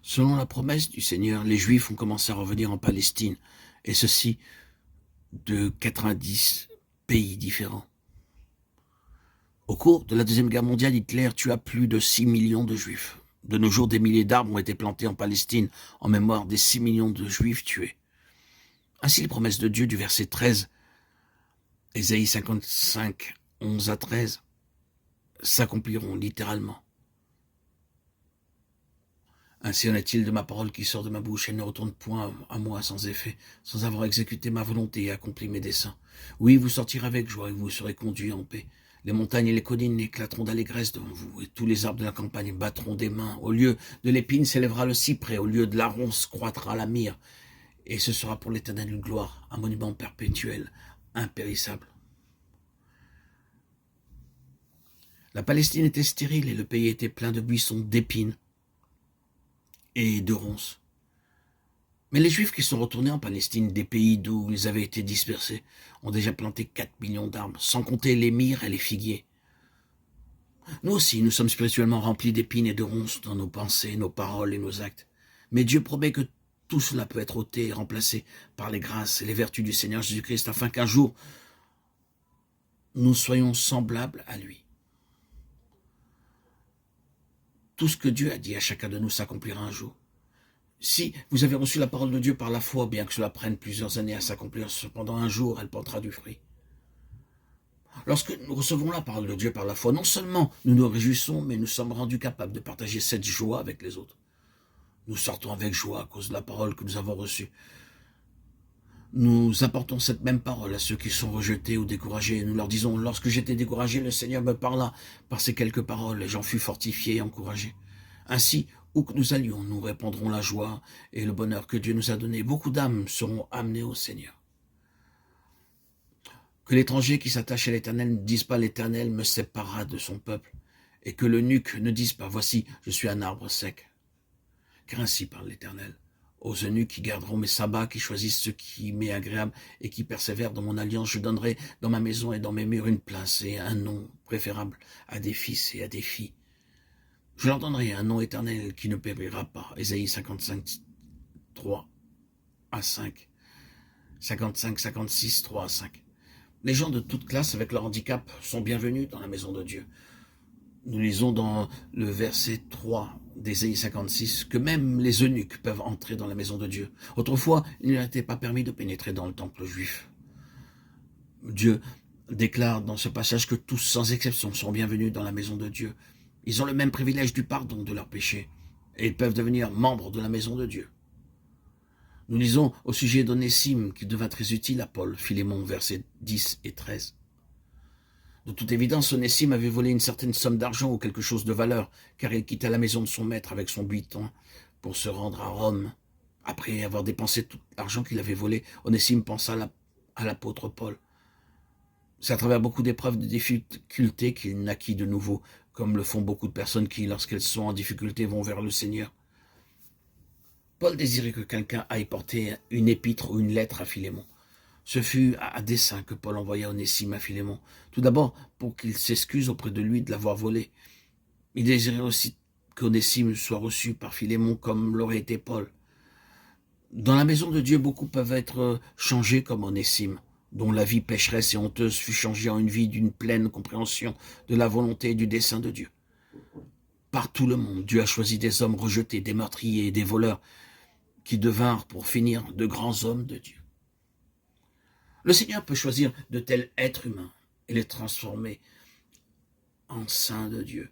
Selon la promesse du Seigneur, les Juifs ont commencé à revenir en Palestine, et ceci de 90 pays différents. Au cours de la Deuxième Guerre mondiale, Hitler tua plus de 6 millions de Juifs. De nos jours, des milliers d'arbres ont été plantés en Palestine en mémoire des 6 millions de Juifs tués. Ainsi, les promesses de Dieu du verset 13, Ésaïe 55, 11 à 13, s'accompliront littéralement. Ainsi en est-il de ma parole qui sort de ma bouche, elle ne retourne point à moi sans effet, sans avoir exécuté ma volonté et accompli mes desseins. Oui, vous sortirez avec joie et vous serez conduits en paix. Les montagnes et les collines éclateront d'allégresse devant vous, et tous les arbres de la campagne battront des mains. Au lieu de l'épine s'élèvera le cyprès, au lieu de la ronce croîtra la myrrhe, et ce sera pour l'Éternel une gloire, un monument perpétuel, impérissable. La Palestine était stérile et le pays était plein de buissons, d'épines et de ronces. Mais les Juifs qui sont retournés en Palestine, des pays d'où ils avaient été dispersés, ont déjà planté 4 millions d'arbres, sans compter les myrrhes et les figuiers. Nous aussi, nous sommes spirituellement remplis d'épines et de ronces dans nos pensées, nos paroles et nos actes. Mais Dieu promet que tout cela peut être ôté et remplacé par les grâces et les vertus du Seigneur Jésus-Christ, afin qu'un jour, nous soyons semblables à lui. Tout ce que Dieu a dit à chacun de nous s'accomplira un jour. Si vous avez reçu la parole de Dieu par la foi, bien que cela prenne plusieurs années à s'accomplir, cependant un jour elle portera du fruit. Lorsque nous recevons la parole de Dieu par la foi, non seulement nous nous réjouissons, mais nous sommes rendus capables de partager cette joie avec les autres. Nous sortons avec joie à cause de la parole que nous avons reçue. Nous apportons cette même parole à ceux qui sont rejetés ou découragés. Nous leur disons, lorsque j'étais découragé, le Seigneur me parla par ces quelques paroles et j'en fus fortifié et encouragé. Ainsi, où que nous allions, nous répandrons la joie et le bonheur que Dieu nous a donné. Beaucoup d'âmes seront amenées au Seigneur. Que l'étranger qui s'attache à l'Éternel ne dise pas l'Éternel me séparera de son peuple, et que l'eunuque ne dise pas voici, je suis un arbre sec. Car ainsi parle l'Éternel. Aux eunuques qui garderont mes sabbats, qui choisissent ce qui m'est agréable et qui persévèrent dans mon alliance, je donnerai dans ma maison et dans mes murs une place et un nom préférable à des fils et à des filles. Je leur donnerai un nom éternel qui ne périra pas. Ésaïe 55, 3 à 5. 55, 56, 3 à 5. Les gens de toute classe avec leur handicap sont bienvenus dans la maison de Dieu. Nous lisons dans le verset 3 d'Ésaïe 56 que même les eunuques peuvent entrer dans la maison de Dieu. Autrefois, il ne leur était pas permis de pénétrer dans le temple juif. Dieu déclare dans ce passage que tous, sans exception, sont bienvenus dans la maison de Dieu. Ils ont le même privilège du pardon de leurs péchés et ils peuvent devenir membres de la maison de Dieu. Nous lisons au sujet d'Onésime qui devint très utile à Paul, Philémon, versets 10 et 13. De toute évidence, Onésime avait volé une certaine somme d'argent ou quelque chose de valeur, car il quitta la maison de son maître avec son butin pour se rendre à Rome. Après avoir dépensé tout l'argent qu'il avait volé, Onésime pensa à l'apôtre Paul. C'est à travers beaucoup d'épreuves, de difficultés qu'il naquit de nouveau, comme le font beaucoup de personnes qui, lorsqu'elles sont en difficulté, vont vers le Seigneur. Paul désirait que quelqu'un aille porter une épître ou une lettre à Philémon. Ce fut à dessein que Paul envoya Onésime à Philémon. Tout d'abord, pour qu'il s'excuse auprès de lui de l'avoir volé. Il désirait aussi qu'Onésime soit reçu par Philémon comme l'aurait été Paul. Dans la maison de Dieu, beaucoup peuvent être changés comme Onésime, dont la vie pécheresse et honteuse fut changée en une vie d'une pleine compréhension de la volonté et du dessein de Dieu. Par tout le monde, Dieu a choisi des hommes rejetés, des meurtriers et des voleurs, qui devinrent pour finir de grands hommes de Dieu. Le Seigneur peut choisir de tels êtres humains et les transformer en saints de Dieu.